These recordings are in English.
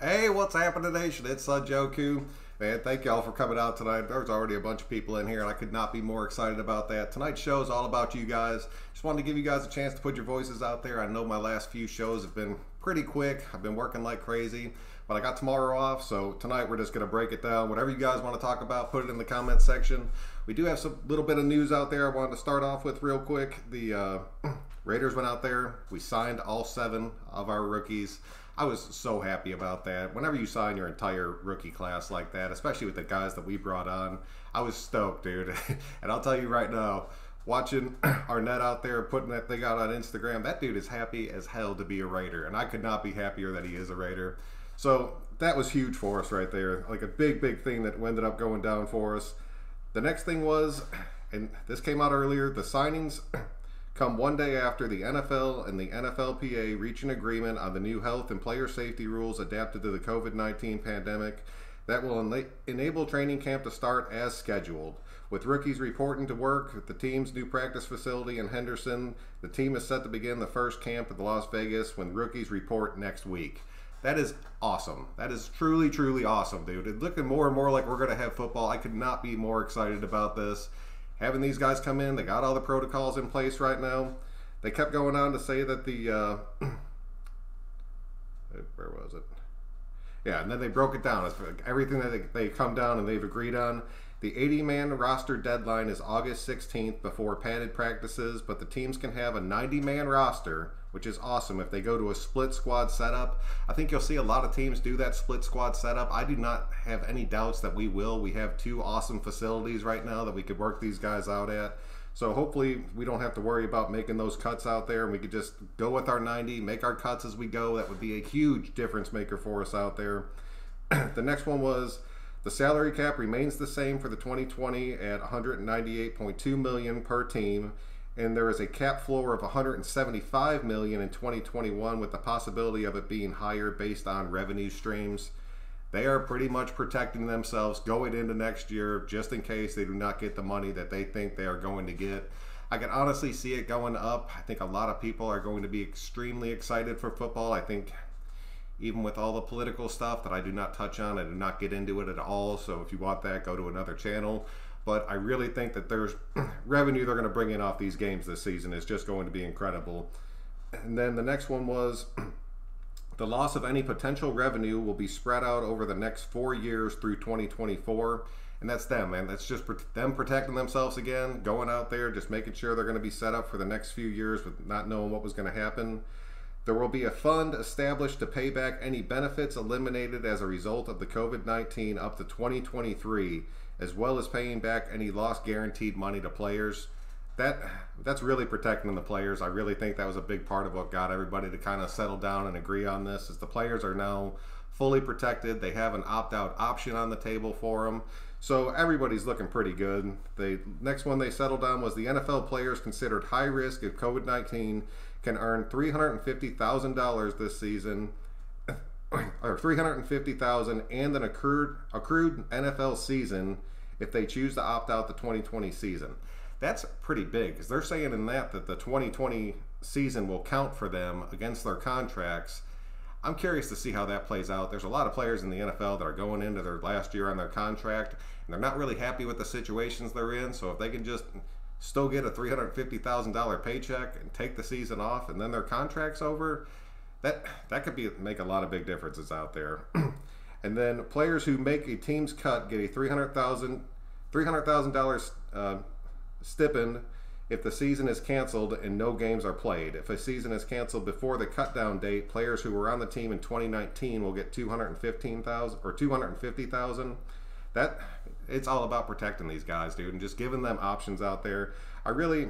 Hey, what's happening, nation? It's Joku. Man, thank y'all for coming out tonight. There's already a bunch of people in here, and I could not be more excited about that. Tonight's show is all about you guys. Just wanted to give you guys a chance to put your voices out there. I know my last few shows have been pretty quick. I've been working like crazy, but I got tomorrow off, so tonight we're just going to break it down. Whatever you guys want to talk about, put it in the comments section. We do have some little bit of news out there I wanted to start off with real quick. The Raiders went out there. We signed all 7 of our rookies. I was so happy about that. Whenever you sign your entire rookie class like that, especially with the guys that we brought on, I was stoked, dude. And I'll tell you right now, watching Arnett out there putting that thing out on Instagram, that dude is happy as hell to be a Raider, and I could not be happier that he is a Raider. So that was huge for us right there. Like a big, big thing that ended up going down for us. The next thing was, and this came out earlier, the signings come one day after the NFL and the NFLPA reach an agreement on the new health and player safety rules adapted to the COVID-19 pandemic that will enable training camp to start as scheduled. With rookies reporting to work at the team's new practice facility in Henderson, the team is set to begin the first camp at Las Vegas when rookies report next week. That is awesome. That is truly, truly awesome, dude. It's looking more and more like we're going to have football. I could not be more excited about this. Having these guys come in, they got all the protocols in place right now. They kept going on to say that the, where was it? Yeah, and then they broke it down. It's everything that they come down and they've agreed on. The 80-man roster deadline is August 16th before padded practices, but the teams can have a 90-man roster, which is awesome if they go to a split squad setup. I think you'll see a lot of teams do that split squad setup. I do not have any doubts that we will. We have 2 awesome facilities right now that we could work these guys out at. So hopefully we don't have to worry about making those cuts out there, and we could just go with our 90, make our cuts as we go. That would be a huge difference maker for us out there. The next one was the salary cap remains the same for the 2020 at $198.2 million per team, and there is a cap floor of $175 million in 2021 with the possibility of it being higher based on revenue streams. They are pretty much protecting themselves going into next year just in case they do not get the money that they think they are going to get. I can honestly see it going up. I think a lot of people are going to be extremely excited for football. I think even with all the political stuff that I do not touch on, I do not get into it at all. So if you want that, go to another channel. But I really think that there's revenue they're going to bring in off these games this season is just going to be incredible. And then the next one was the loss of any potential revenue will be spread out over the next 4 years through 2024. And that's them, man. That's just them protecting themselves again, going out there, just making sure they're going to be set up for the next few years with not knowing what was going to happen. There will be a fund established to pay back any benefits eliminated as a result of the COVID-19 up to 2023, as well as paying back any lost guaranteed money to players. That's really protecting the players. I really think that was a big part of what got everybody to kind of settle down and agree on this, is the players are now fully protected. They have an opt-out option on the table for them. So everybody's looking pretty good. The next one they settled on was the NFL players considered high risk of COVID-19 can earn $350,000 this season, or $350,000 and an accrued NFL season if they choose to opt out the 2020 season. That's pretty big, because they're saying in that the 2020 season will count for them against their contracts. I'm curious to see how that plays out. There's a lot of players in the NFL that are going into their last year on their contract, and they're not really happy with the situations they're in. So if they can just still get a $350,000 paycheck and take the season off and then their contract's over, that could make a lot of big differences out there. And then players who make a team's cut get a $300,000 stipend if the season is canceled and no games are played. If a season is canceled before the cut down date, players who were on the team in 2019 will get $215,000 or $250,000. It's all about protecting these guys, dude, and just giving them options out there. The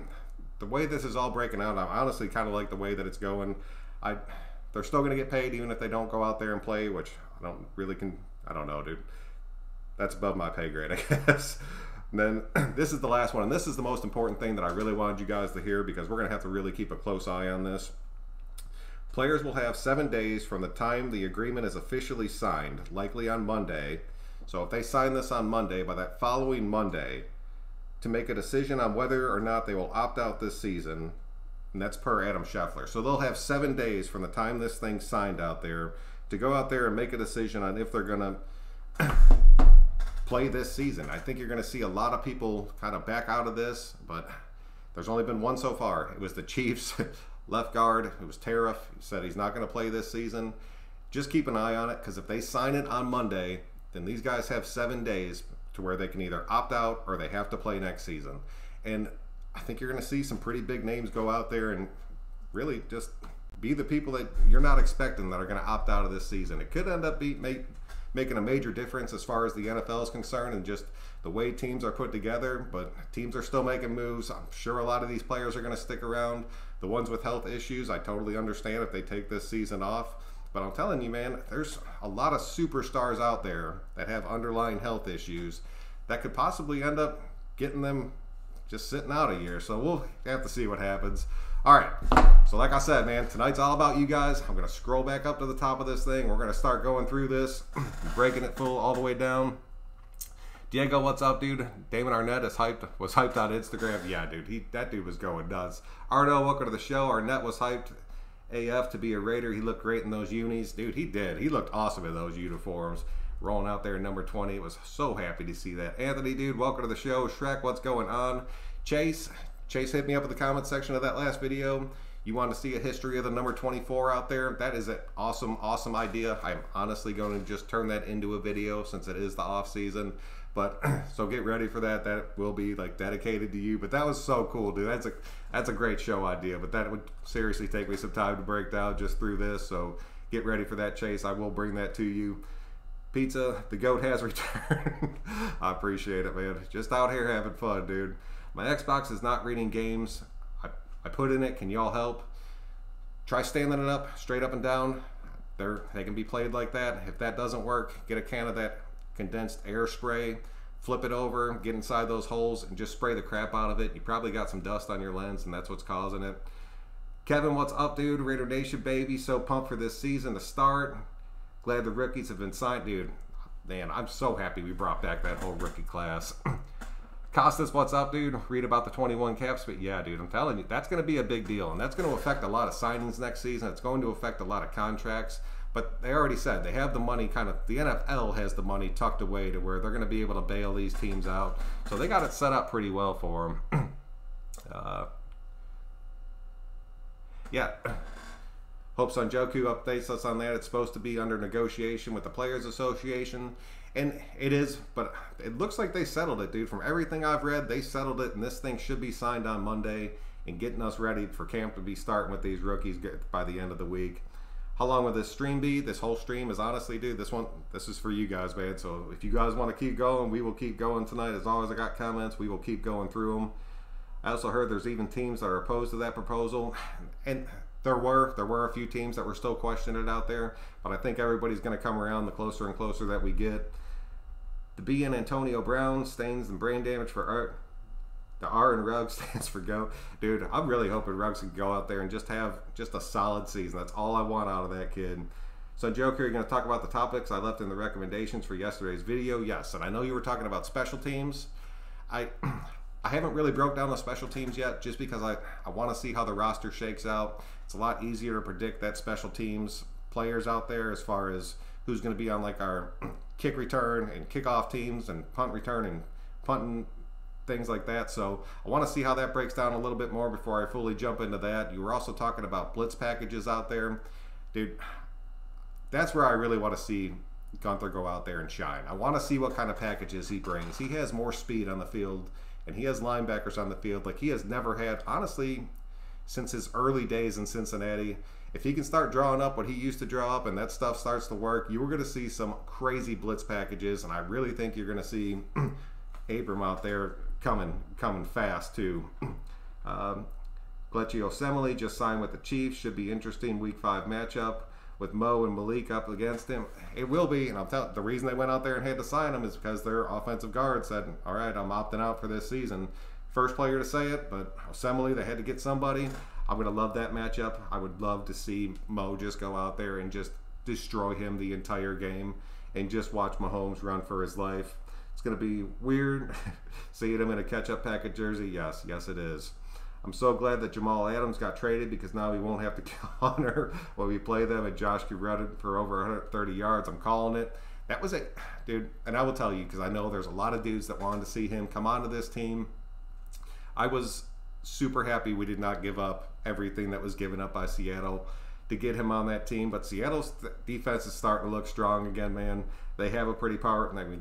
way this is all breaking out, I honestly kind of like the way that it's going. They're still going to get paid even if they don't go out there and play, which I don't know, dude. That's above my pay grade, I guess. And then this is the last one, and this is the most important thing that I really wanted you guys to hear, because we're going to have to really keep a close eye on this. Players will have 7 days from the time the agreement is officially signed, likely on Monday. So if they sign this on Monday, by that following Monday, to make a decision on whether or not they will opt out this season. And that's per Adam Scheffler. So they'll have 7 days from the time this thing's signed out there to go out there and make a decision on if they're going to play this season. I think you're going to see a lot of people kind of back out of this, but there's only been one so far. It was the Chiefs left guard. It was Tariff. He said he's not going to play this season. Just keep an eye on it, because if they sign it on Monday, then these guys have 7 days to where they can either opt out or they have to play next season. And I think you're going to see some pretty big names go out there and really just be the people that you're not expecting that are going to opt out of this season. It could end up making a major difference as far as the NFL is concerned and just the way teams are put together, but teams are still making moves. I'm sure a lot of these players are going to stick around. The ones with health issues, I totally understand if they take this season off. But I'm telling you, man, there's a lot of superstars out there that have underlying health issues that could possibly end up getting them just sitting out a year. So we'll have to see what happens. All right. So like I said, man, tonight's all about you guys. I'm going to scroll back up to the top of this thing. We're going to start going through this, breaking it full all the way down. Diego, what's up, dude? Damon Arnett was hyped on Instagram. Yeah, dude, that dude was going nuts. Arno, welcome to the show. Arnett was hyped AF to be a Raider. He looked great in those unis. Dude, he did. He looked awesome in those uniforms. Rolling out there in number 20. Was so happy to see that. Anthony, dude, welcome to the show. Shrek, what's going on? Chase hit me up in the comment section of that last video. You want to see a history of the number 24 out there? That is an awesome, awesome idea. I'm honestly going to just turn that into a video since it is the off season. But so get ready for that. That will be like dedicated to you. But that was so cool, dude. That's a great show idea. But that would seriously take me some time to break down just through this. So get ready for that, Chase. I will bring that to you. Pizza, the GOAT has returned. I appreciate it, man. Just out here having fun, dude. My Xbox is not reading games. I put in it. Can y'all help? Try standing it up, straight up and down. They can be played like that. If that doesn't work, get a can of that condensed air spray, flip it over, get inside those holes, and just spray the crap out of it. You probably got some dust on your lens, and that's what's causing it. Kevin, what's up, dude? Raider Nation, baby. So pumped for this season to start. Glad the rookies have been signed. Dude, man, I'm so happy we brought back that whole rookie class. Costas, what's up, dude? Read about the 21 cap space. Yeah, dude, I'm telling you, that's going to be a big deal, and that's going to affect a lot of signings next season. It's going to affect a lot of contracts. But they already said they have the money the NFL has the money tucked away to where they're going to be able to bail these teams out. So they got it set up pretty well for them. Yeah. Hope Sonjoku updates us on that. It's supposed to be under negotiation with the Players Association. And it is, but it looks like they settled it, dude. From everything I've read, they settled it, and this thing should be signed on Monday and getting us ready for camp to be starting with these rookies by the end of the week. How long will this stream be? This whole stream is honestly, dude, this is for you guys, man. So if you guys want to keep going, we will keep going tonight. As long as I got comments, we will keep going through them. I also heard there's even teams that are opposed to that proposal. And there were a few teams that were still questioning it out there. But I think everybody's going to come around the closer and closer that we get. The B in Antonio Brown, stains and brain damage for Art. The R in Ruggs stands for GOAT. Dude, I'm really hoping Ruggs can go out there and just have just a solid season. That's all I want out of that kid. So, Joker, you're going to talk about the topics I left in the recommendations for yesterday's video. Yes, and I know you were talking about special teams. I haven't really broke down the special teams yet just because I want to see how the roster shakes out. It's a lot easier to predict that special teams players out there as far as who's going to be on like our kick return and kickoff teams and punt return and punting, things like that. So I want to see how that breaks down a little bit more before I fully jump into that. You were also talking about blitz packages out there. Dude, that's where I really want to see Gunther go out there and shine. I want to see what kind of packages he brings. He has more speed on the field, and he has linebackers on the field like he has never had, honestly, since his early days in Cincinnati. If he can start drawing up what he used to draw up and that stuff starts to work, you are going to see some crazy blitz packages, and I really think you're going to see Abram out there coming fast too. Gleccio Osemele just signed with the Chiefs. Should be interesting week 5 matchup with Mo and Malik up against him. It will be, and I'm telling the reason they went out there and had to sign him is because their offensive guard said, all right, I'm opting out for this season. First player to say it, but Osemele, they had to get somebody. I'm going to love that matchup. I would love to see Mo just go out there and just destroy him the entire game and just watch Mahomes run for his life. It's going to be weird seeing him in a catch-up packet jersey. Yes, it is. I'm so glad that Jamal Adams got traded because now we won't have to kill Hunter when we play them, and Josh could run it for over 130 yards. I'm calling it. That was it, dude. And I will tell you, because I know there's a lot of dudes that wanted to see him come onto this team. I was super happy we did not give up everything that was given up by Seattle to get him on that team. But Seattle's defense is starting to look strong again, man. They have a pretty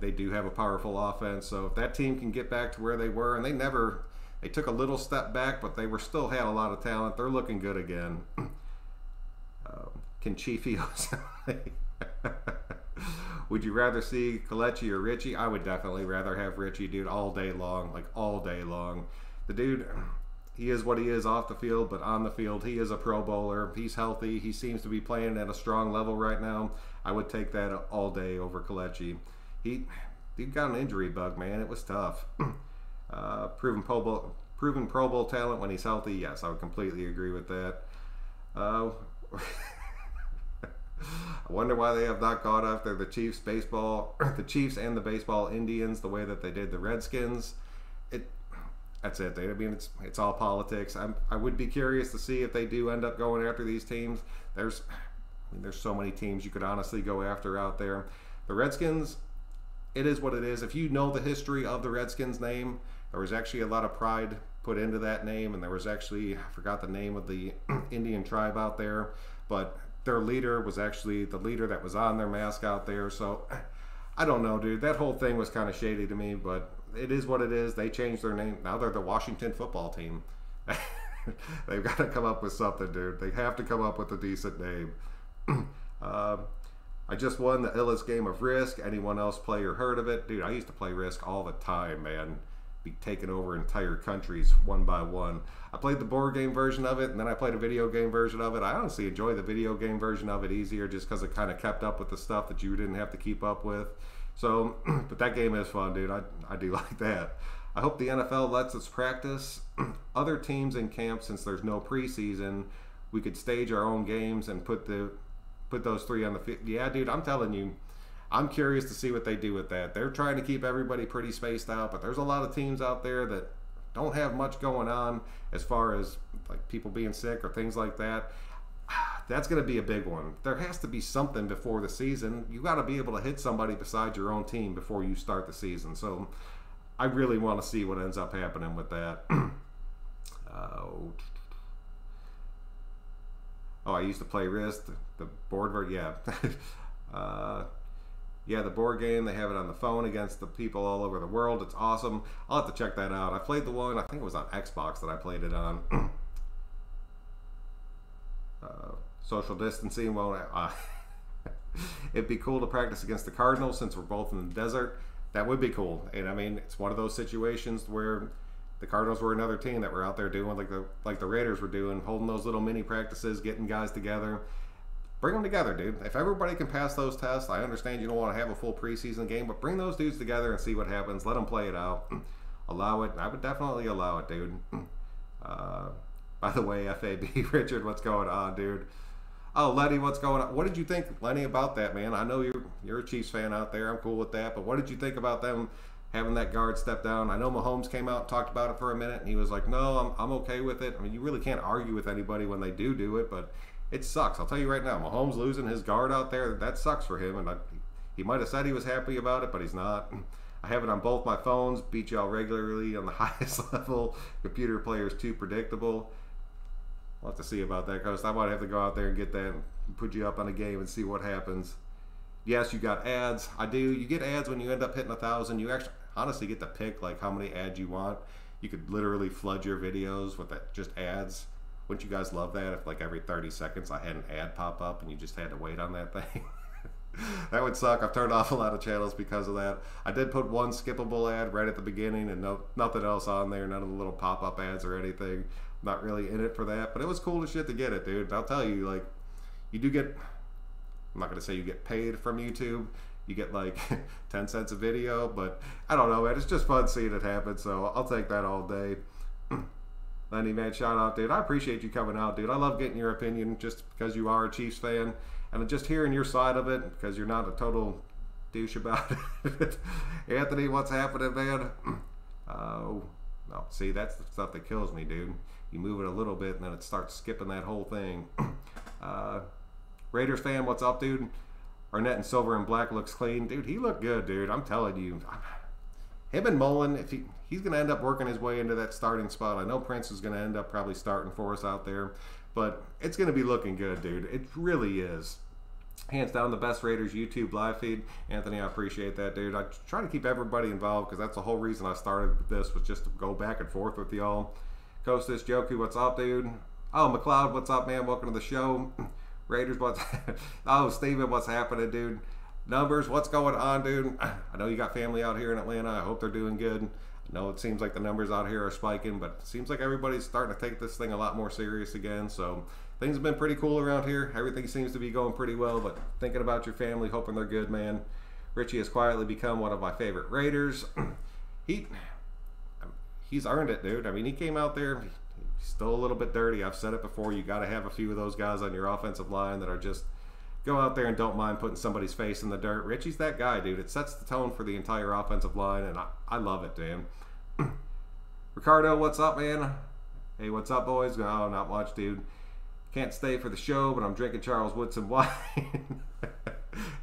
they do have a powerful offense. So if that team can get back to where they were, and they took a little step back, but they still had a lot of talent. They're looking good again. Can Chiefy Would you rather see Kelechi or Richie? I would definitely rather have Richie, dude, all day long, like all day long. The dude, he is what he is off the field, but on the field, he is a Pro Bowler. He's healthy. He seems to be playing at a strong level right now. I would take that all day over Kelechi. He got an injury bug, man. It was tough. Proven Pro Bowl talent when he's healthy. Yes, I would completely agree with that. I wonder why they have not gone after the Chiefs and the baseball Indians the way that they did the Redskins. That's it. I mean, it's all politics. I would be curious to see if they do end up going after these teams. There's so many teams you could honestly go after out there. The Redskins, it is what it is. If you know the history of the Redskins name, there was actually a lot of pride put into that name, and there was actually, I forgot the name of the Indian tribe out there, but their leader was actually the leader that was on their mask out there. So I don't know, dude. That whole thing was kind of shady to me, but it is what it is. They changed their name. Now they're the Washington Football Team. They've got to come up with something, dude. They have to come up with a decent name. I just won the illest game of Risk. Anyone else play or heard of it? Dude, I used to play Risk all the time, man. Be taking over entire countries one by one. I played the board game version of it, and then I played a video game version of it. I honestly enjoy the video game version of it easier just because it kind of kept up with the stuff that you didn't have to keep up with. So, but that game is fun, dude. I do like that. I hope the NFL lets us practice other teams in camp since there's no preseason. We could stage our own games and put those three on the field. Yeah, dude, I'm telling you, I'm curious to see what they do with that. They're trying to keep everybody pretty spaced out, but there's a lot of teams out there that don't have much going on as far as like people being sick or things like that. That's going to be a big one. There has to be something before the season. You got to be able to hit somebody besides your own team before you start the season. So I really want to see what ends up happening with that. I used to play Risk, the board version. Yeah. Yeah, the board game, they have it on the phone against the people all over the world. It's awesome. I'll have to check that out. I played the one, I think it was on Xbox that I played it on. Social distancing, it'd be cool to practice against the Cardinals since we're both in the desert. That would be cool. And I mean, it's one of those situations where the Cardinals were another team that were out there doing like the Raiders were doing, holding those little mini practices, getting guys together. Bring them together, dude. If everybody can pass those tests, I understand you don't want to have a full preseason game, but bring those dudes together and see what happens. Let them play it out. Allow it. I would definitely allow it, dude. By the way, FAB, Richard, what's going on, dude? Oh, Lenny, what's going on? What did you think, Lenny, about that, man? I know you're a Chiefs fan out there. I'm cool with that, but what did you think about them having that guard step down? I know Mahomes came out and talked about it for a minute, and he was like, no, I'm okay with it. I mean, you really can't argue with anybody when they do it, but it sucks. I'll tell you right now, Mahomes losing his guard out there, that sucks for him. And he might have said he was happy about it, but he's not. I have it on both my phones. Beat y'all regularly on the highest level. Computer players too predictable. We'll have to see about that, because I might have to go out there and get that and put you up on a game and see what happens. Yes, you got ads. I do. You get ads when you end up hitting 1,000. You actually honestly get to pick like how many ads you want. You could literally flood your videos with just ads. Wouldn't you guys love that if like every 30 seconds I had an ad pop up and you just had to wait on that thing? That would suck. I've turned off a lot of channels because of that. I did put one skippable ad right at the beginning and nothing else on there, none of the little pop-up ads or anything. I'm not really in it for that, but it was cool as shit to get it, dude. I'll tell you, like, you do get, I'm not going to say you get paid from YouTube. You get like 10 cents a video, but I don't know, man. It's just fun seeing it happen, so I'll take that all day. Lenny, man, shout out, dude. I appreciate you coming out, dude. I love getting your opinion just because you are a Chiefs fan, and just hearing your side of it because you're not a total douche about it. Anthony, what's happening, man? Oh, no, see, that's the stuff that kills me, dude. you move it a little bit and then it starts skipping that whole thing. Raiders fan, what's up, dude? Arnett in silver and black looks clean. Dude, he looked good, dude. I'm telling you. Him and Mullen, if he's going to end up working his way into that starting spot. I know Prince is going to end up probably starting for us out there. But it's going to be looking good, dude. It really is. Hands down the best Raiders YouTube live feed. Anthony, I appreciate that, dude. I try to keep everybody involved because that's the whole reason I started this, was just to go back and forth with y'all. Kostas, Joku, what's up, dude? Oh, McLeod, what's up, man? Welcome to the show. Raiders, what's... Oh, Steven, what's happening, dude? Numbers, what's going on, dude? I know you got family out here in Atlanta. I hope they're doing good. I know it seems like the numbers out here are spiking, but it seems like everybody's starting to take this thing a lot more serious again. So things have been pretty cool around here. Everything seems to be going pretty well, but thinking about your family, hoping they're good, man. Richie has quietly become one of my favorite Raiders. He's earned it, dude. I mean, he came out there, he's still a little bit dirty. I've said it before. You got to have a few of those guys on your offensive line that are just go out there and don't mind putting somebody's face in the dirt. Richie's that guy, dude. It sets the tone for the entire offensive line, and I love it, man. Ricardo, what's up, man? Hey, what's up, boys? Oh, not much, dude. Can't stay for the show, but I'm drinking Charles Woodson wine.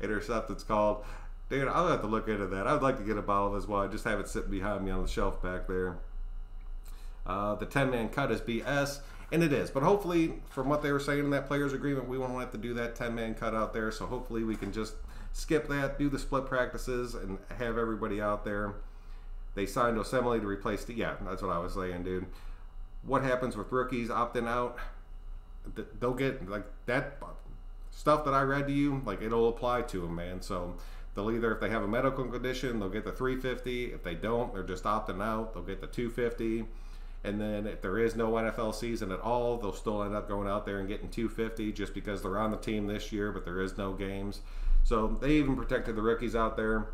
Intercept, it's called. Dude, I'll have to look into that. I would like to get a bottle of his wine. Just have it sitting behind me on the shelf back there. The 10-man cut is BS. And it is, but hopefully, from what they were saying in that players agreement, we won't have to do that 10-man cut out there. So hopefully we can just skip that, do the split practices, and have everybody out there. They signed Osemele to replace yeah, that's what I was saying, dude. What happens with rookies opting out? They'll get, like, that stuff that I read to you, like, it'll apply to them, man. So they'll either, if they have a medical condition, they'll get the $350. If they don't, they're just opting out. They'll get the $250. And then if there is no NFL season at all, they'll still end up going out there and getting $250 just because they're on the team this year, but there is no games. So they even protected the rookies out there.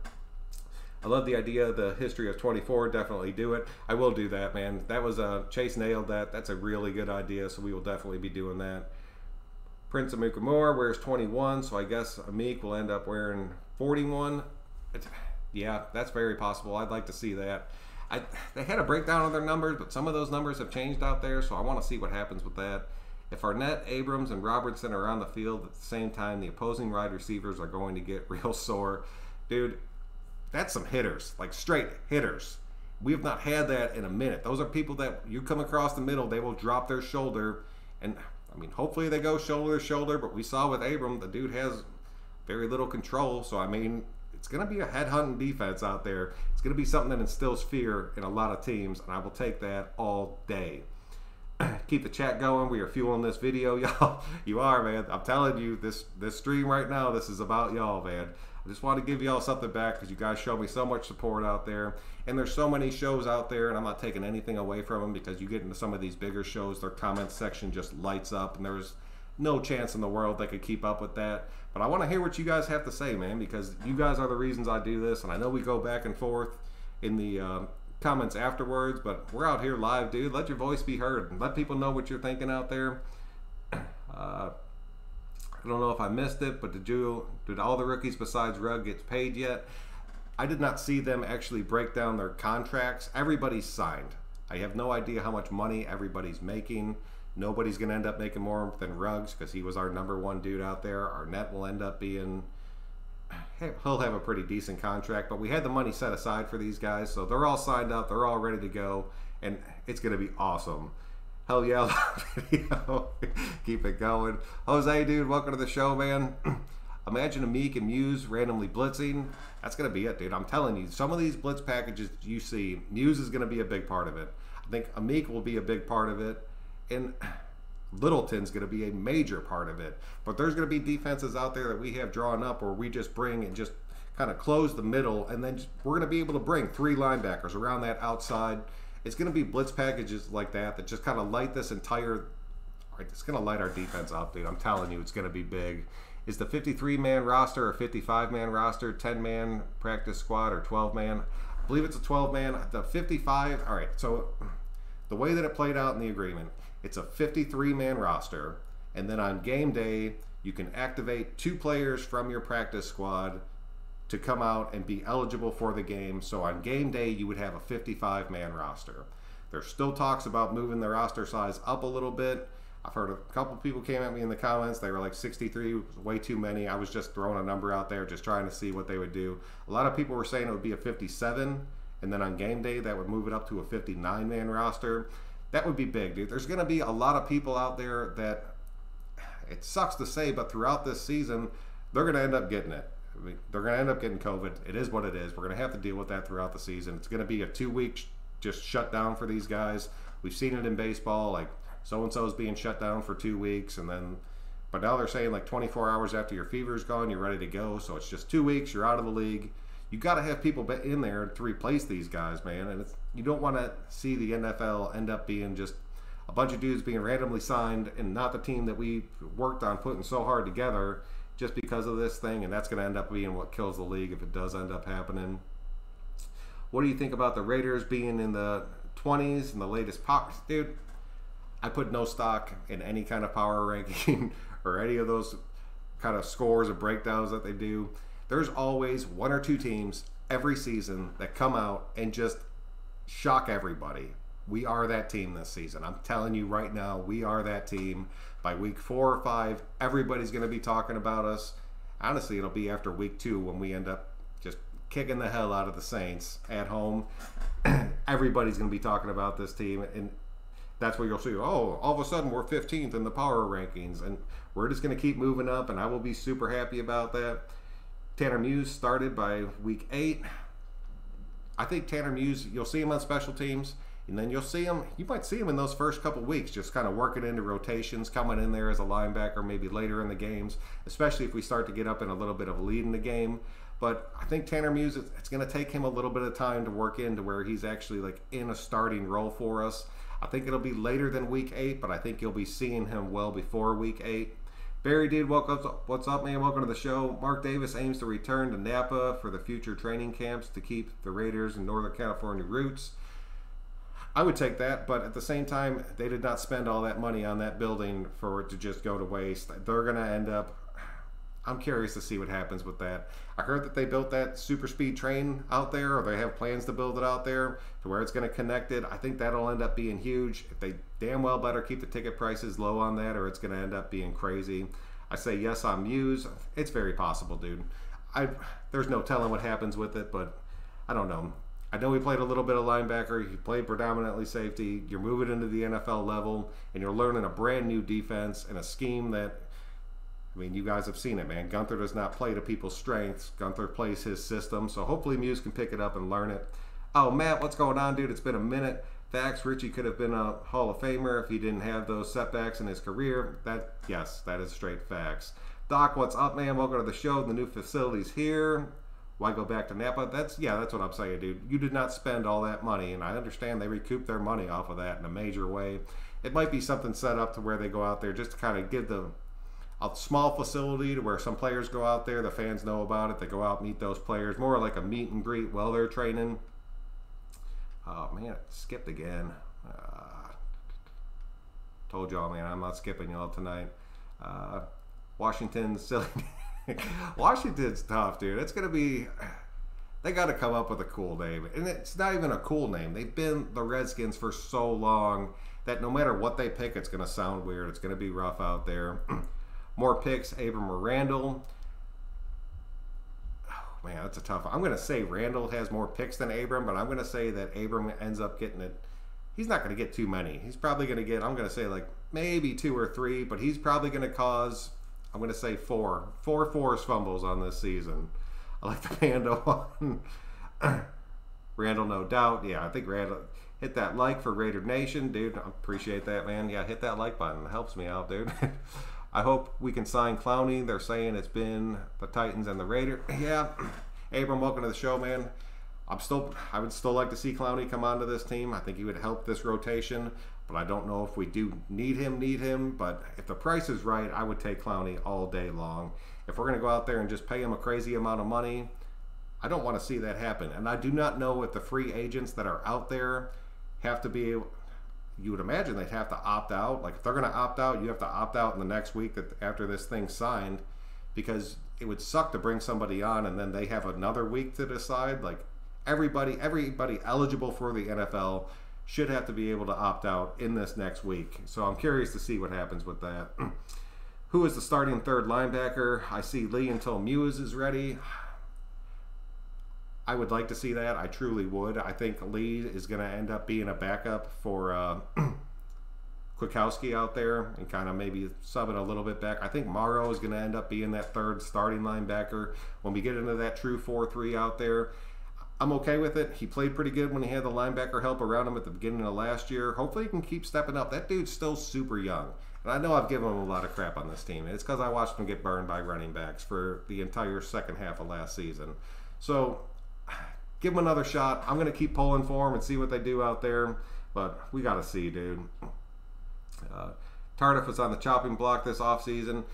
I love the idea, the history of 24. Definitely do it. I will do that, man. That was Chase nailed that. That's a really good idea, so we will definitely be doing that. Prince Amukamura wears 21, so I guess Amik will end up wearing 41. Yeah, that's very possible. I'd like to see that. They had a breakdown of their numbers, but some of those numbers have changed out there, so I want to see what happens with that. If Arnett, Abrams, and Robertson are on the field at the same time, the opposing wide receivers are going to get real sore. Dude, that's some hitters, like straight hitters. We have not had that in a minute. Those are people that you come across the middle, they will drop their shoulder. And, I mean, hopefully they go shoulder to shoulder, but we saw with Abram, the dude has very little control. So, I mean, it's going to be a head-hunting defense out there. It's going to be something that instills fear in a lot of teams, and I will take that all day. Keep the chat going. We are fueling this video, y'all. You are, man. I'm telling you, this stream right now, this is about y'all, man. I just want to give y'all something back because you guys show me so much support out there. And there's so many shows out there, and I'm not taking anything away from them because you get into some of these bigger shows, their comment section just lights up, and there's no chance in the world they could keep up with that. But I want to hear what you guys have to say, man, because you guys are the reasons I do this, and I know we go back and forth in the comments afterwards, but we're out here live, dude. Let your voice be heard and let people know what you're thinking out there. I don't know if I missed it, but did all the rookies besides Rugg get paid yet? I did not see them actually break down their contracts. Everybody's signed. I have no idea how much money everybody's making. Nobody's going to end up making more than Ruggs because he was our #1 dude out there. Arnett will end up being, he'll have a pretty decent contract, but we had the money set aside for these guys, so they're all signed up. They're all ready to go, and it's going to be awesome. Hell yeah, video. Keep it going. Jose, dude, welcome to the show, man. Imagine Amik and Muse randomly blitzing. That's going to be it, dude. I'm telling you, some of these blitz packages you see, Muse is going to be a big part of it. I think Amik will be a big part of it. And Littleton's going to be a major part of it. But there's going to be defenses out there that we have drawn up where we just bring and just kind of close the middle. And then we're going to be able to bring 3 linebackers around that outside. It's going to be blitz packages like that just kind of light this entire, it's going to light our defense up, dude. I'm telling you, it's going to be big. Is the 53-man roster or 55-man roster, 10-man practice squad, or 12-man? I believe it's a 12-man. The 55, all right, so the way that it played out in the agreement, it's a 53-man roster, and then on game day, you can activate 2 players from your practice squad to come out and be eligible for the game. So on game day, you would have a 55-man roster. There's still talks about moving the roster size up a little bit. I've heard a couple people came at me in the comments. They were like 63 was way too many. I was just throwing a number out there, just trying to see what they would do. A lot of people were saying it would be a 57, and then on game day that would move it up to a 59-man roster. That would be big, dude. There's going to be a lot of people out there that, it sucks to say, but throughout this season, they're going to end up getting it. I mean, they're going to end up getting COVID. It is what it is. We're going to have to deal with that throughout the season. It's going to be a 2-week just shut down for these guys. We've seen it in baseball, like so-and-so is being shut down for 2 weeks, and then, but now they're saying like 24 hours after your fever's gone, you're ready to go. So it's just 2 weeks, you're out of the league. You got to have people in there to replace these guys, man. And you don't want to see the NFL end up being just a bunch of dudes being randomly signed and not the team that we worked on putting so hard together just because of this thing. And that's going to end up being what kills the league if it does end up happening. What do you think about the Raiders being in the 20s in the latest power? Dude, I put no stock in any kind of power ranking or any of those kind of scores or breakdowns that they do. There's always 1 or 2 teams every season that come out and just shock everybody. We are that team this season. I'm telling you right now, we are that team. By week 4 or 5, everybody's going to be talking about us. Honestly, it'll be after week 2 when we end up just kicking the hell out of the Saints at home. Everybody's going to be talking about this team, and that's where you'll see, oh, all of a sudden we're 15th in the power rankings, and we're just going to keep moving up, and I will be super happy about that. Tanner Muse started by week 8. I think Tanner Muse, you'll see him on special teams, and then you might see him in those first couple weeks, just kind of working into rotations, coming in there as a linebacker, maybe later in the games, especially if we start to get up in a little bit of a lead in the game. But I think Tanner Muse, it's going to take him a little bit of time to work into where he's actually like in a starting role for us. I think it'll be later than week 8, but I think you'll be seeing him well before week 8. Barry, dude, what's up, man? Welcome to the show. Mark Davis aims to return to Napa for the future training camps to keep the Raiders in Northern California roots. I would take that, but at the same time, they did not spend all that money on that building for it to just go to waste. They're going to end up, I'm curious to see what happens with that. I heard that they built that super speed train out there, or they have plans to build it out there to where it's going to connect it. I think that'll end up being huge. If they damn well better keep the ticket prices low on that, or it's going to end up being crazy. I say yes on Muse. It's very possible, dude. There's no telling what happens with it, but I don't know. I know he played a little bit of linebacker. He played predominantly safety. You're moving into the NFL level, and you're learning a brand new defense and a scheme that, I mean, you guys have seen it, man. Gunther does not play to people's strengths. Gunther plays his system, so hopefully Muse can pick it up and learn it. Oh, Matt, what's going on, dude? It's been a minute. Facts, Richie could have been a Hall of Famer if he didn't have those setbacks in his career. Yes, that is straight facts. Doc, what's up, man? Welcome to the show. The new facility's here. Why go back to Napa? That's what I'm saying, dude. You did not spend all that money, and I understand they recouped their money off of that in a major way. It might be something set up to where they go out there just to kind of give a small facility to where some players go out there, the fans know about it, they go out, meet those players, more like a meet and greet while they're training. Oh man, it skipped again. Told y'all, man, I'm not skipping y'all tonight. Washington's silly. Washington's tough, dude. It's gonna be, they got to come up with a cool name, and it's not even a cool name. They've been the Redskins for so long that no matter what they pick, it's gonna sound weird. It's gonna be rough out there. More picks, Abram or Randall. Oh, man, that's a tough one. I'm going to say Randall has more picks than Abram, but I'm going to say that Abram ends up getting it. He's not going to get too many. He's probably going to get, I'm going to say like maybe 2 or 3, but he's probably going to cause, I'm going to say 4 forced fumbles on this season. I like the Panda one. Randall, no doubt. Yeah, I think Randall. Hit that like for Raider Nation, dude. I appreciate that, man. Yeah, hit that like button. It helps me out, dude. I hope we can sign Clowney. They're saying it's been the Titans and the Raiders. Yeah. Abram, welcome to the show, man. I would still like to see Clowney come onto this team. I think he would help this rotation, but I don't know if we do need him. But if the price is right, I would take Clowney all day long. If we're going to go out there and just pay him a crazy amount of money, I don't want to see that happen. And I do not know if the free agents that are out there have to be able, you would imagine they'd have to opt out. Like if they're going to opt out, you have to opt out in the next week after this thing's signed, because it would suck to bring somebody on and then they have another week to decide. Like everybody eligible for the NFL should have to be able to opt out in this next week. So I'm curious to see what happens with that. Who is the starting third linebacker? I see Lee until Muse is ready. I would like to see that. I truly would. I think Lee is going to end up being a backup for Kwiatkowski out there and kind of maybe subbing a little bit back. I think Morrow is going to end up being that third starting linebacker when we get into that true 4-3 out there. I'm okay with it. He played pretty good when he had the linebacker help around him at the beginning of last year. Hopefully he can keep stepping up. That dude's still super young. And I know I've given him a lot of crap on this team. And it's because I watched him get burned by running backs for the entire second half of last season. So give him another shot. I'm going to keep pulling for him and see what they do out there. But we got to see, dude. Tardif was on the chopping block this offseason.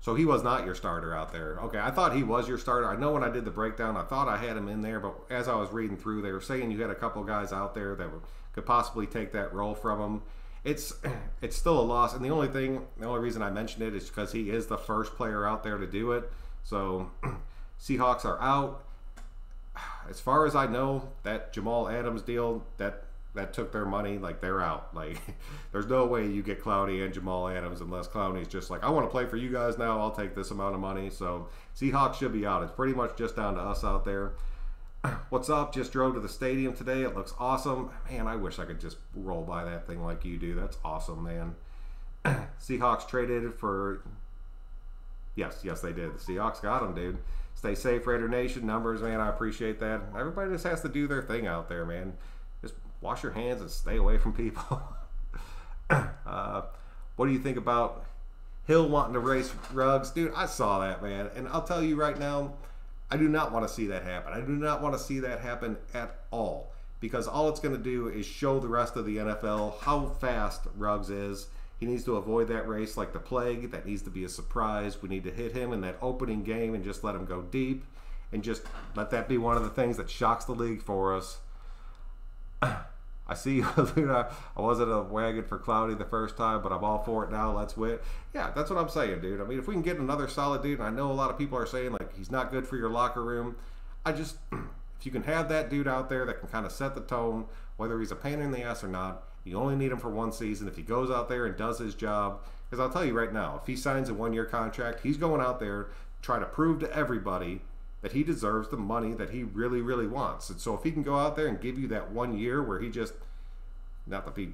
So he was not your starter out there. Okay, I thought he was your starter. I know when I did the breakdown, I thought I had him in there, but as I was reading through, they were saying you had a couple guys out there that could possibly take that role from him. It's still a loss, and the only reason I mentioned it is because he is the first player out there to do it. So Seahawks are out. As far as I know, that Jamal Adams deal, that took their money. Like, they're out. Like, there's no way you get Clowney and Jamal Adams unless Clowney's just like, I want to play for you guys now. I'll take this amount of money. So Seahawks should be out. It's pretty much just down to us out there. What's up? Just drove to the stadium today. It looks awesome. Man, I wish I could just roll by that thing like you do. That's awesome, man. Seahawks traded for... Yes, they did. The Seahawks got them, dude. Stay safe, Raider Nation. Numbers, man, I appreciate that. Everybody just has to do their thing out there, man. Just wash your hands and stay away from people. What do you think about Hill wanting to race Ruggs? Dude, I saw that, man. And I'll tell you right now, I do not want to see that happen. I do not want to see that happen at all. Because all it's going to do is show the rest of the NFL how fast Ruggs is. He needs to avoid that race like the plague. That needs to be a surprise. We need to hit him in that opening game and just let him go deep. And just let that be one of the things that shocks the league for us. I see you, Luna. I wasn't a wagon for Cloudy the first time, but I'm all for it now. Let's win. Yeah, that's what I'm saying, dude. I mean, if we can get another solid dude, and I know a lot of people are saying, like, he's not good for your locker room. If you can have that dude out there that can kind of set the tone, whether he's a pain in the ass or not, you only need him for one season. If he goes out there and does his job, because I'll tell you right now, if he signs a one-year contract, he's going out there to try to prove to everybody that he deserves the money that he really, really wants. And so if he can go out there and give you that 1 year where he just, not to be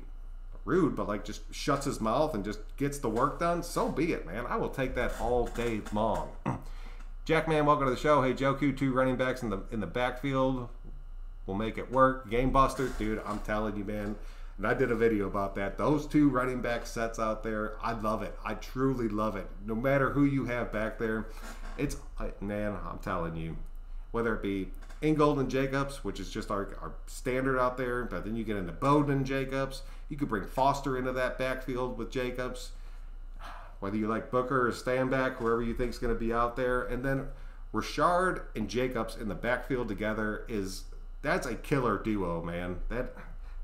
rude, but like just shuts his mouth and just gets the work done, so be it, man. I will take that all day long. Jackman, welcome to the show. Hey, Joku, 2 running backs in the backfield will make it work. Game buster, dude, I'm telling you, man. And I did a video about that. Those 2 running back sets out there, I love it. I truly love it. No matter who you have back there, man, I'm telling you, whether it be Ingold and Jacobs, which is just our standard out there, but then you get into Bowden and Jacobs. You could bring Foster into that backfield with Jacobs. Whether you like Booker or Stanback, whoever you think is going to be out there. And then Rashard and Jacobs in the backfield together that's a killer duo, man.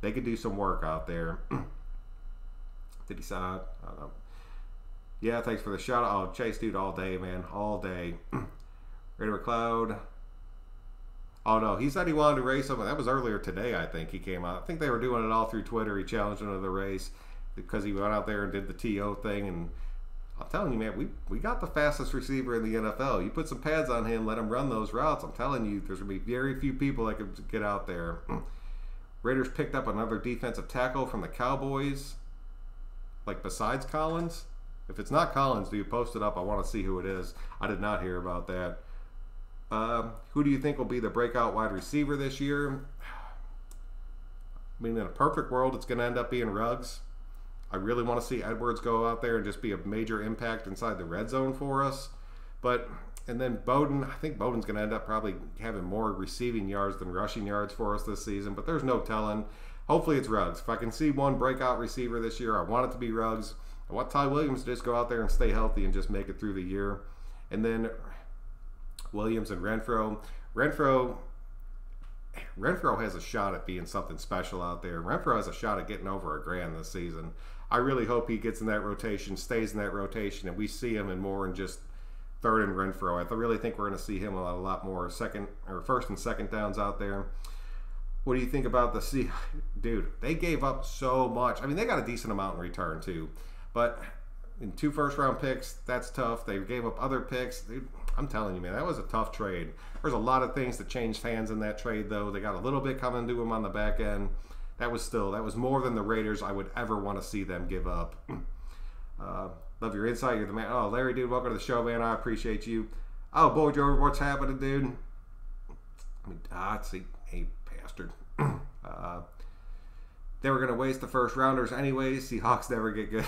They could do some work out there. Did he sign up? I don't know. Yeah, thanks for the shout out. Oh, Chase, dude, all day, man. All day. Raider McLeod. Oh, no. He said he wanted to race him. That was earlier today, I think, he came out. I think they were doing it all through Twitter. He challenged him to the race because he went out there and did the TO thing. And I'm telling you, man, we got the fastest receiver in the NFL. You put some pads on him, let him run those routes. I'm telling you, there's going to be very few people that can get out there. Raiders picked up another defensive tackle from the Cowboys. Like, besides Collins? If it's not Collins, do you post it up? I want to see who it is. I did not hear about that. Who do you think will be the breakout wide receiver this year? I mean, in a perfect world, it's going to end up being Ruggs. I really want to see Edwards go out there and just be a major impact inside the red zone for us. And then Bowden, I think Bowden's going to end up probably having more receiving yards than rushing yards for us this season, but there's no telling. Hopefully it's Ruggs. If I can see one breakout receiver this year, I want it to be Ruggs. I want Ty Williams to just go out there and stay healthy and just make it through the year. And then Williams and Renfro. Renfro has a shot at being something special out there. Renfro has a shot at getting over $1,000 this season. I really hope he gets in that rotation, stays in that rotation, and we see him in more than just third and Renfro. I really think we're going to see him a lot more first and second downs out there. What do you think about the Sea? Dude, they gave up so much. I mean, they got a decent amount in return too, but in 2 first-round picks, that's tough. They gave up other picks. Dude, I'm telling you, man, that was a tough trade. There's a lot of things that changed hands in that trade, though. They got a little bit coming to them on the back end. That was more than the Raiders I would ever want to see them give up. Love your insight. You're the man. Oh, Larry, dude, welcome to the show, man. I appreciate you. Oh, boy, George, what's happening, dude? See, hey, bastard. They were going to waste the first rounders anyways. Seahawks never get good.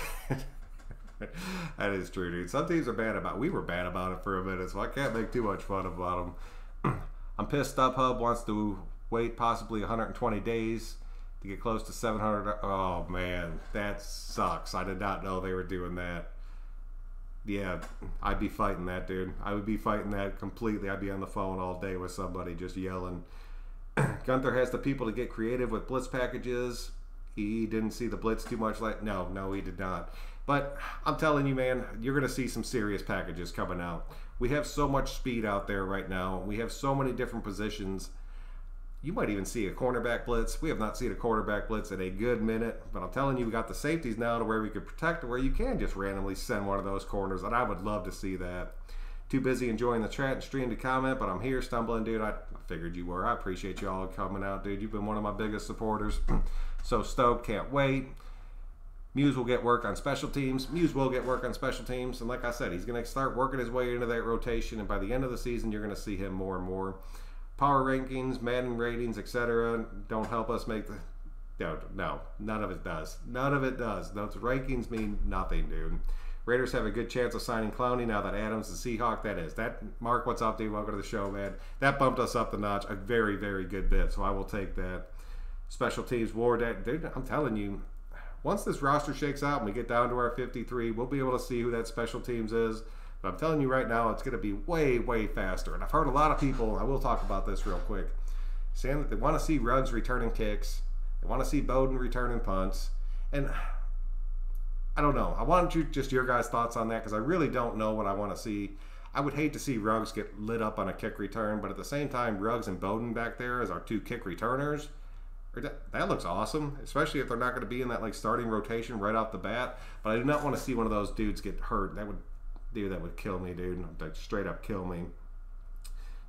That is true, dude. Some teams are bad about it. We were bad about it for a minute, so I can't make too much fun about them. I'm pissed StubHub wants to wait possibly 120 days to get close to 700. Oh, man, that sucks. I did not know they were doing that. Yeah, I'd be fighting that, dude. I would be fighting that completely. I'd be on the phone all day with somebody just yelling. Gunther has the people to get creative with blitz packages. He didn't see the blitz too much. No, he did not. But I'm telling you, man, you're going to see some serious packages coming out. We have so much speed out there right now. We have so many different positions. You might even see a cornerback blitz. We have not seen a quarterback blitz in a good minute. But I'm telling you, we got the safeties now to where we could protect it, where you can just randomly send one of those corners. And I would love to see that. Too busy enjoying the chat and stream to comment, but I'm here stumbling, dude. I figured you were. I appreciate you all coming out, dude. You've been one of my biggest supporters. So stoked. Can't wait. Muse will get work on special teams. And like I said, he's going to start working his way into that rotation. And by the end of the season, you're going to see him more and more. Power rankings, Madden ratings, etc. don't help us make the... No, none of it does. Those rankings mean nothing, dude. Raiders have a good chance of signing Clowney now that Adams is Seahawk. Mark, what's up, dude? Welcome to the show, man. That bumped us up the notch a very, very good bit, so I will take that. Special teams, war, dude, I'm telling you, once this roster shakes out and we get down to our 53, we'll be able to see who that special teams is. But I'm telling you right now, it's going to be way, way faster. And I've heard a lot of people, I will talk about this real quick, saying that they want to see Ruggs returning kicks. They want to see Bowden returning punts. And I don't know. I want your guys' thoughts on that, because I really don't know what I want to see. I would hate to see Ruggs get lit up on a kick return, but at the same time, Ruggs and Bowden back there as our 2 kick returners, that looks awesome, especially if they're not going to be in that starting rotation right off the bat. But I do not want to see one of those dudes get hurt. That would kill me, dude. Like, straight up kill me.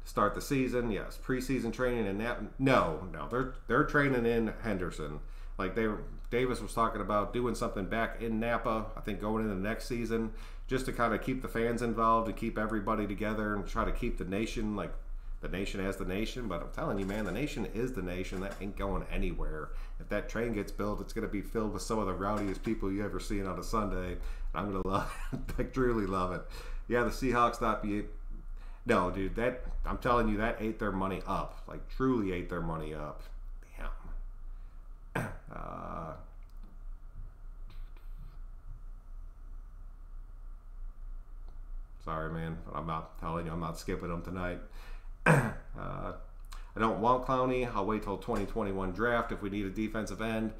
To start the season, yes. Preseason training in Napa. No, they're training in Henderson. Like Davis was talking about doing something back in Napa, I think going into the next season, just to kind of keep the fans involved and keep everybody together and try to keep the nation, like the nation as the nation. But I'm telling you, man, the nation is the nation. That ain't going anywhere. If that train gets built, it's going to be filled with some of the rowdiest people you ever seen on a Sunday. I'm going to love it. I truly love it. Yeah, the Seahawks not be... No, dude, I'm telling you, that ate their money up. Like, truly ate their money up. Damn. Sorry, man, but I'm not telling you, I'm not skipping them tonight. I don't want Clowney. I'll wait till 2021 draft if we need a defensive end.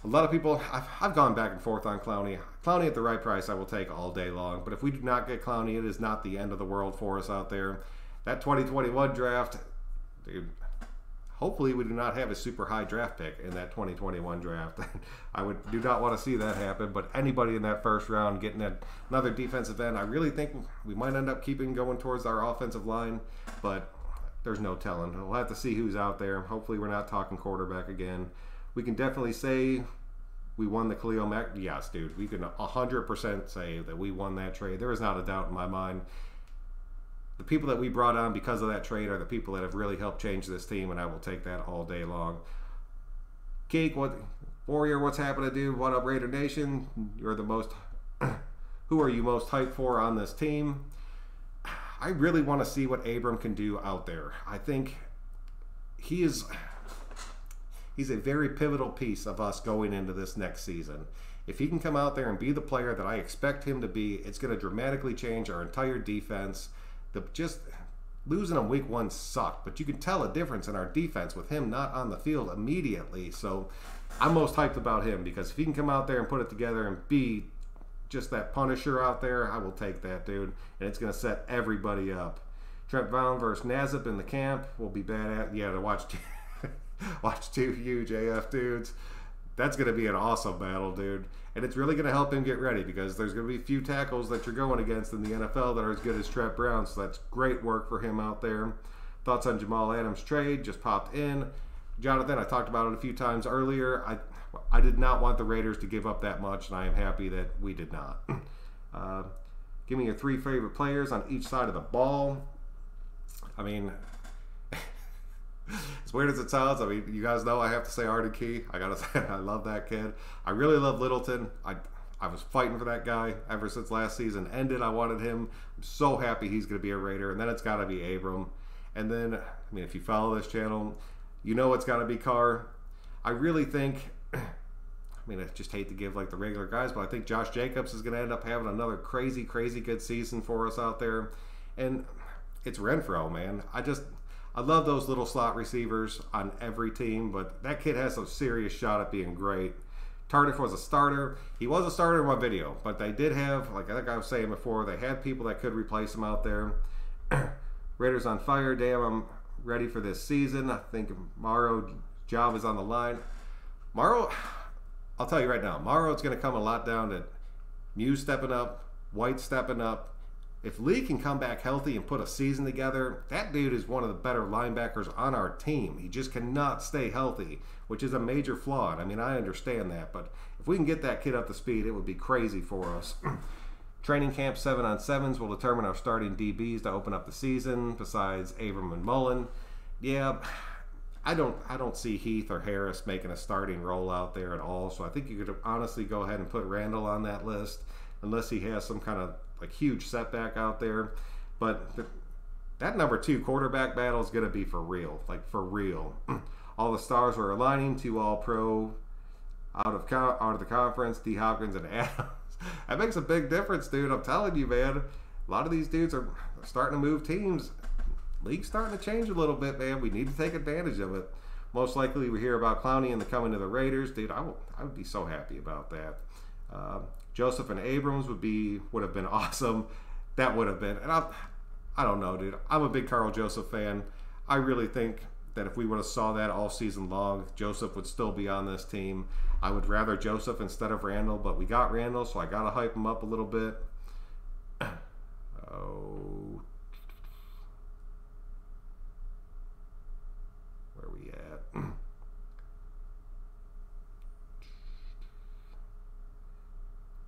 A lot of people, I've gone back and forth on Clowney. Clowney at the right price I will take all day long. But if we do not get Clowney, it is not the end of the world for us out there. That 2021 draft, dude, hopefully we do not have a super high draft pick in that 2021 draft. do not want to see that happen. But anybody in that first round getting another defensive end, I really think we might end up going towards our offensive line. But there's no telling. We'll have to see who's out there. Hopefully we're not talking quarterback again. We can definitely say we won the Khalil Mack. Yes, dude. We can 100% say that we won that trade. There is not a doubt in my mind. The people that we brought on because of that trade are the people that have really helped change this team, and I will take that all day long. Cake, Warrior, what's happening, dude? What up, Raider Nation? You're the most... Who are you most hyped for on this team? I really want to see what Abram can do out there. I think he's a very pivotal piece of us going into this next season. If he can come out there and be the player that I expect him to be, it's going to dramatically change our entire defense. Just losing him week 1 sucked, but you can tell a difference in our defense with him not on the field immediately. So I'm most hyped about him, because if he can come out there and put it together and be just that Punisher out there, I will take that, dude. And it's going to set everybody up. Trent Brown versus Nazip in the camp will be bad. Yeah, to watch Watch two huge AF dudes. That's going to be an awesome battle, dude. And it's really going to help him get ready because there's going to be a few tackles that you're going against in the NFL that are as good as Trent Brown. So that's great work for him out there. Thoughts on Jamal Adams' trade just popped in. Jonathan, I talked about it a few times earlier. I did not want the Raiders to give up that much, and I am happy that we did not. Give me your 3 favorite players on each side of the ball. I mean, as weird as it sounds, I mean, you guys know I have to say Arden Key. I gotta say, I love that kid. I really love Littleton. I was fighting for that guy ever since last season ended. I wanted him. I'm so happy he's going to be a Raider. And then it's got to be Abram. And then, I mean, if you follow this channel, you know it's got to be Carr. I really think, I mean, I just hate to give like the regular guys, but I think Josh Jacobs is going to end up having another crazy, crazy good season for us out there. And it's Renfrow, man. I love those little slot receivers on every team, but that kid has a serious shot at being great. Tardif was a starter. He was a starter in my video, but they did have, like I was saying before, they had people that could replace him out there. Raiders on fire. Damn, I'm ready for this season. I think Morrow's job is on the line. Morrow, I'll tell you right now, Morrow's going to come a lot down to Muse stepping up, White stepping up. If Lee can come back healthy and put a season together, that dude is one of the better linebackers on our team. He just cannot stay healthy, which is a major flaw. And I mean, I understand that, but if we can get that kid up to speed, it would be crazy for us. Training camp 7-on-7s will determine our starting DBs to open up the season, besides Abram and Mullen. Yeah, I don't see Heath or Harris making a starting role out there at all. So I think you could honestly go ahead and put Randall on that list, unless he has some kind of like huge setback out there. But that number 2 quarterback battle is going to be for real, like for real. All the stars are aligning to All-Pro out of the conference. D. Hopkins and Adams. That makes a big difference, dude. I'm telling you, man. A lot of these dudes are starting to move teams. League's starting to change a little bit, man. We need to take advantage of it. Most likely we hear about Clowney and the coming to the Raiders. Dude, I would be so happy about that. Joseph and Abrams would have been awesome. That would have been. And I don't know, dude. I'm a big Carl Joseph fan. I really think that if we would have saw that all season long, Joseph would still be on this team. I would rather Joseph instead of Randall, but we got Randall, so I got to hype him up a little bit. Oh, where are we at?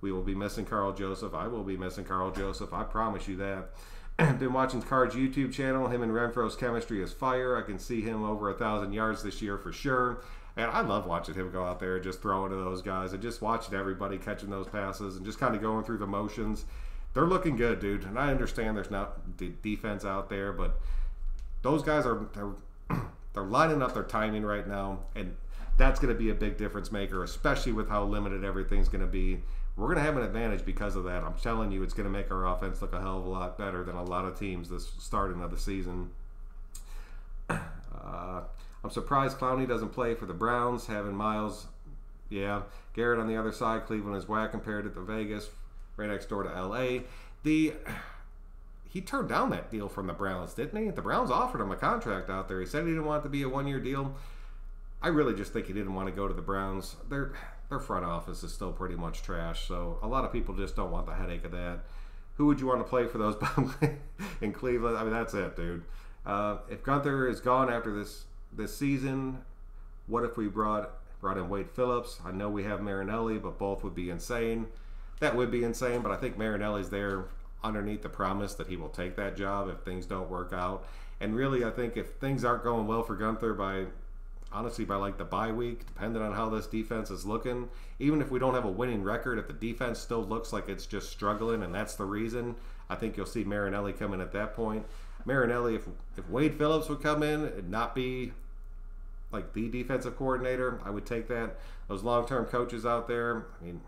We will be missing Carl Joseph. I will be missing Carl Joseph. I promise you that. Been watching Card's YouTube channel. Him and Renfro's chemistry is fire. I can see him over 1,000 yards this year for sure. And I love watching him go out there and just throwing to those guys and just watching everybody catching those passes and just kind of going through the motions. They're looking good, dude. And I understand there's not defense out there, but those guys they're lining up their timing right now, and that's going to be a big difference maker, especially with how limited everything's going to be. We're going to have an advantage because of that. I'm telling you, it's going to make our offense look a hell of a lot better than a lot of teams this starting of the season. I'm surprised Clowney doesn't play for the Browns, having Miles, yeah, Garrett on the other side. Cleveland is whack compared to Vegas, right next door to L.A. He turned down that deal from the Browns, didn't he? The Browns offered him a contract out there. He said he didn't want it to be a one-year deal. I really just think he didn't want to go to the Browns. Their front office is still pretty much trash, so a lot of people just don't want the headache of that. Who would you want to play for those in Cleveland? I mean, that's it, dude. If Gunther is gone after this season, what if we brought in Wade Phillips? I know we have Marinelli, but both would be insane. That would be insane, but I think Marinelli's there underneath the promise that he will take that job if things don't work out. And really, I think if things aren't going well for Gunther by like the bye week, depending on how this defense is looking, even if we don't have a winning record, if the defense still looks like it's just struggling and that's the reason, I think you'll see Marinelli come in at that point. Marinelli, if Wade Phillips would come in and not be like the defensive coordinator, I would take that. Those long-term coaches out there, I mean,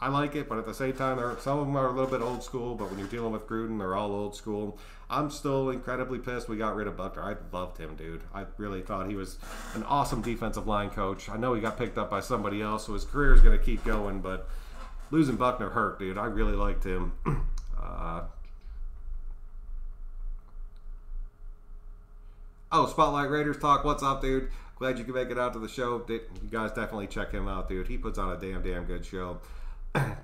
I like it, but at the same time, some of them are a little bit old school, but when you're dealing with Gruden, they're all old school. I'm still incredibly pissed we got rid of Buckner. I loved him, dude. I really thought he was an awesome defensive line coach. I know he got picked up by somebody else, so his career is going to keep going, but losing Buckner hurt, dude. I really liked him. Oh, Spotlight Raiders Talk. What's up, dude? Glad you could make it out to the show. You guys definitely check him out, dude. He puts on a damn good show.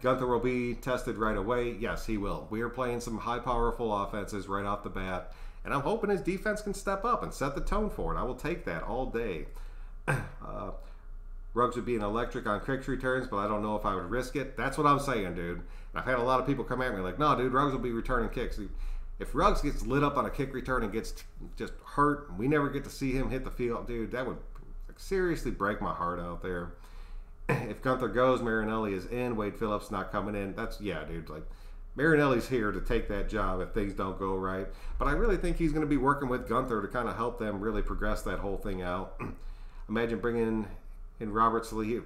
Gunther will be tested right away. Yes, he will. We are playing some high powerful offenses right off the bat, and I'm hoping his defense can step up and set the tone for it. I will take that all day. Ruggs would be an electric on kicks returns, but I don't know if I would risk it. That's what I'm saying, dude. I've had a lot of people come at me like, no, dude, Ruggs will be returning kicks. If Ruggs gets lit up on a kick return and gets just hurt, and we never get to see him hit the field, dude, that would seriously break my heart out there. If Gunther goes, Marinelli is in. Wade Phillips not coming in. Yeah, dude. Like, Marinelli's here to take that job if things don't go right. But I really think he's going to be working with Gunther to kind of help them really progress that whole thing out. Imagine bringing in Robert Saleh.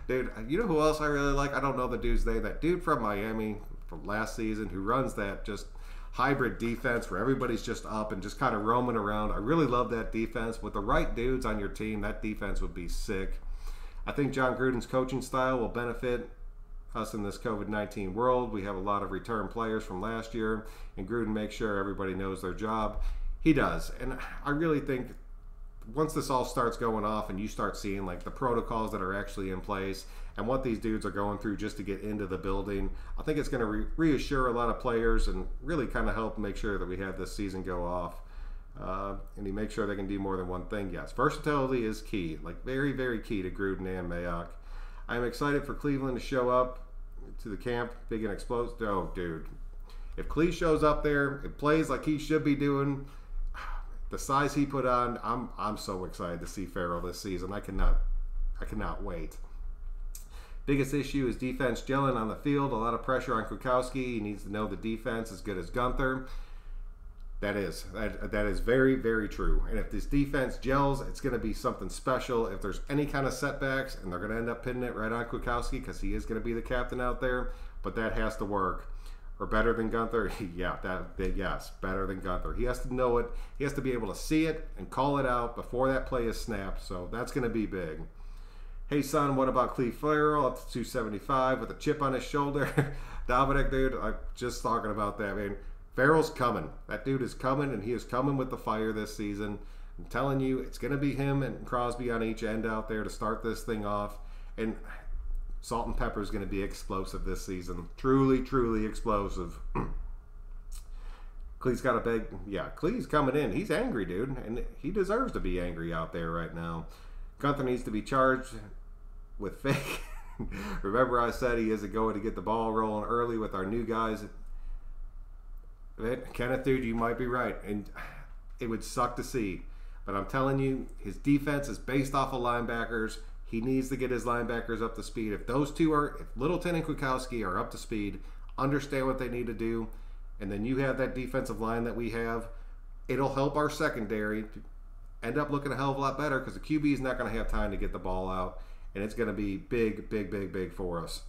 Dude, you know who else I really like? I don't know the dude's name. That dude from Miami from last season who runs that just hybrid defense where everybody's just up and just kind of roaming around. I really love that defense. With the right dudes on your team, that defense would be sick. I think John Gruden's coaching style will benefit us in this COVID-19 world. We have a lot of return players from last year, and Gruden makes sure everybody knows their job. He does. And I really think once this all starts going off and you start seeing like the protocols that are actually in place and what these dudes are going through just to get into the building, I think it's going to reassure a lot of players and really kind of help make sure that we have this season go off. And he makes sure they can do more than one thing. Yes, versatility is key, like very, very key to Gruden and Mayock. I'm excited for Cleveland to show up to the camp, big and explosive. Oh, dude, if Clee shows up there, it plays like he should be doing, the size he put on, I'm so excited to see Farrell this season. I cannot wait. Biggest issue is defense gelling on the field. A lot of pressure on Kwiatkowski. He needs to know the defense as good as Gunther. That is very, very true. And if this defense gels, it's going to be something special. If there's any kind of setbacks, and they're going to end up pinning it right on Kwiatkowski because he is going to be the captain out there, but that has to work. Or better than Gunther? Yeah, yes, better than Gunther. He has to know it. He has to be able to see it and call it out before that play is snapped. So that's going to be big. Hey, son, what about Cleve Farrell up to 275 with a chip on his shoulder? Dominic, dude, I'm just talking about that, man. Farrell's coming. That dude is coming, and he is coming with the fire this season. I'm telling you, it's going to be him and Crosby on each end out there to start this thing off. And Salt and Pepper is going to be explosive this season. Truly, truly explosive. Clee's got a big... Yeah, Clee's coming in. He's angry, dude. And he deserves to be angry out there right now. Gunther needs to be charged with fake. Remember I said he isn't going to get the ball rolling early with our new guys. Kenneth, dude, you might be right. And it would suck to see. But I'm telling you, his defense is based off of linebackers. He needs to get his linebackers up to speed. If those two are, if Littleton and Kwiatkowski are up to speed, understand what they need to do, and then you have that defensive line that we have, it'll help our secondary end up looking a hell of a lot better because the QB is not going to have time to get the ball out, and it's going to be big, big, big, big for us.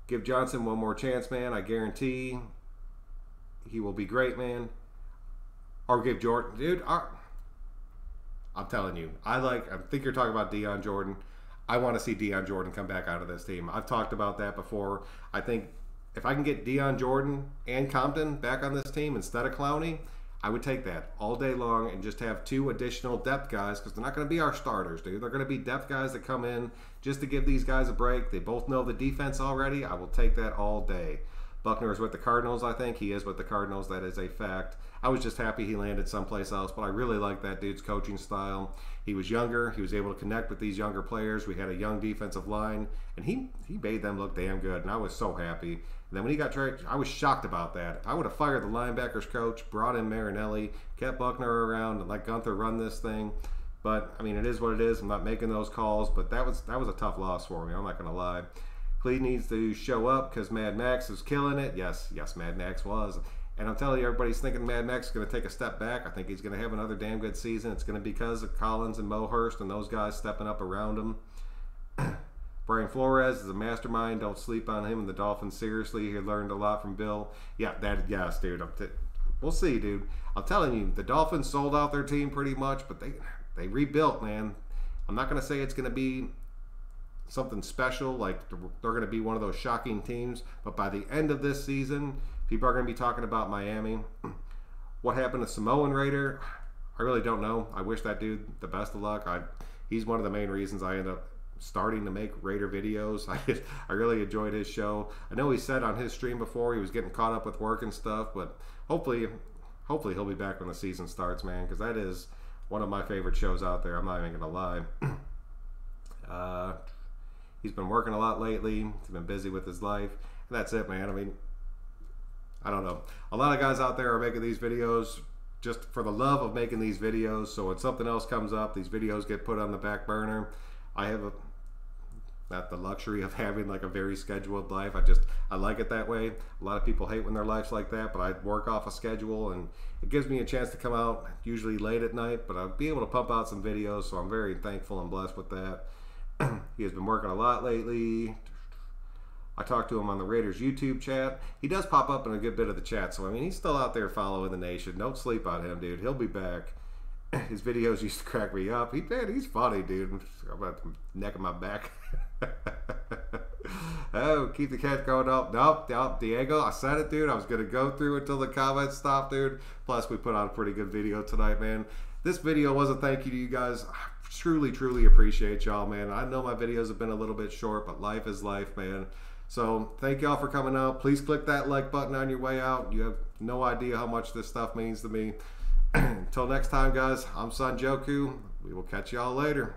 Give Johnson one more chance, man. I guarantee he will be great, man. Or give Jordan, dude. I'm telling you, I think you're talking about Deion Jordan. I want to see Deion Jordan come back out of this team. I've talked about that before. I think if I can get Deion Jordan and Compton back on this team instead of Clowney, I would take that all day long and just have two additional depth guys because they're not going to be our starters, dude. They're going to be depth guys that come in just to give these guys a break. They both know the defense already. I will take that all day. Buckner is with the Cardinals, I think. He is with the Cardinals. That is a fact. I was just happy he landed someplace else, but I really like that dude's coaching style. He was younger. He was able to connect with these younger players. We had a young defensive line, and he made them look damn good, and I was so happy. And then when he got traded, I was shocked about that. I would have fired the linebackers coach, brought in Marinelli, kept Buckner around, and let Gunther run this thing. But, I mean, it is what it is. I'm not making those calls, but that was a tough loss for me. I'm not going to lie. Cleve needs to show up because Mad Max is killing it. Yes, Mad Max was. And I'm telling you, everybody's thinking Mad Max is going to take a step back. I think he's going to have another damn good season. It's going to be because of Collins and Mo Hurst and those guys stepping up around him. Brian Flores is a mastermind. Don't sleep on him and the Dolphins. Seriously, he learned a lot from Bill. Yes, dude. We'll see, dude. I'm telling you, the Dolphins sold out their team pretty much, but they rebuilt, man. I'm not going to say it's going to be something special, like they're going to be one of those shocking teams, but by the end of this season, People are going to be talking about Miami. What happened to Samoan Raider? I really don't know. I wish that dude the best of luck. He's one of the main reasons I end up starting to make Raider videos. I really enjoyed his show. I know he said on his stream before he was getting caught up with work and stuff, but hopefully he'll be back when the season starts, man, because that is one of my favorite shows out there. I'm not even gonna lie. He's been working a lot lately. He's been busy with his life, and that's it, man. I mean, I don't know. A lot of guys out there are making these videos just for the love of making these videos. So when something else comes up, these videos get put on the back burner. I have not the luxury of having like a very scheduled life. I like it that way. A lot of people hate when their life's like that, but I work off a schedule, and it gives me a chance to come out usually late at night, but I'll be able to pump out some videos, so I'm very thankful and blessed with that. He has been working a lot lately. I talked to him on the Raiders YouTube chat. He does pop up in a good bit of the chat, so I mean, he's still out there following the nation. Don't sleep on him, dude. He'll be back. His videos used to crack me up. He's funny, dude. I'm about to neck in my back. Oh, keep the cat going up. Nope, Diego, I said it, dude. I was going to go through until the comments stopped, dude. Plus, we put out a pretty good video tonight, man. This video was a thank you to you guys. I truly appreciate y'all, man. I know my videos have been a little bit short, but life is life, man. So thank y'all for coming out. Please click that like button on your way out. You have no idea how much this stuff means to me. Until next time, guys, I'm Son Joku. We will catch y'all later.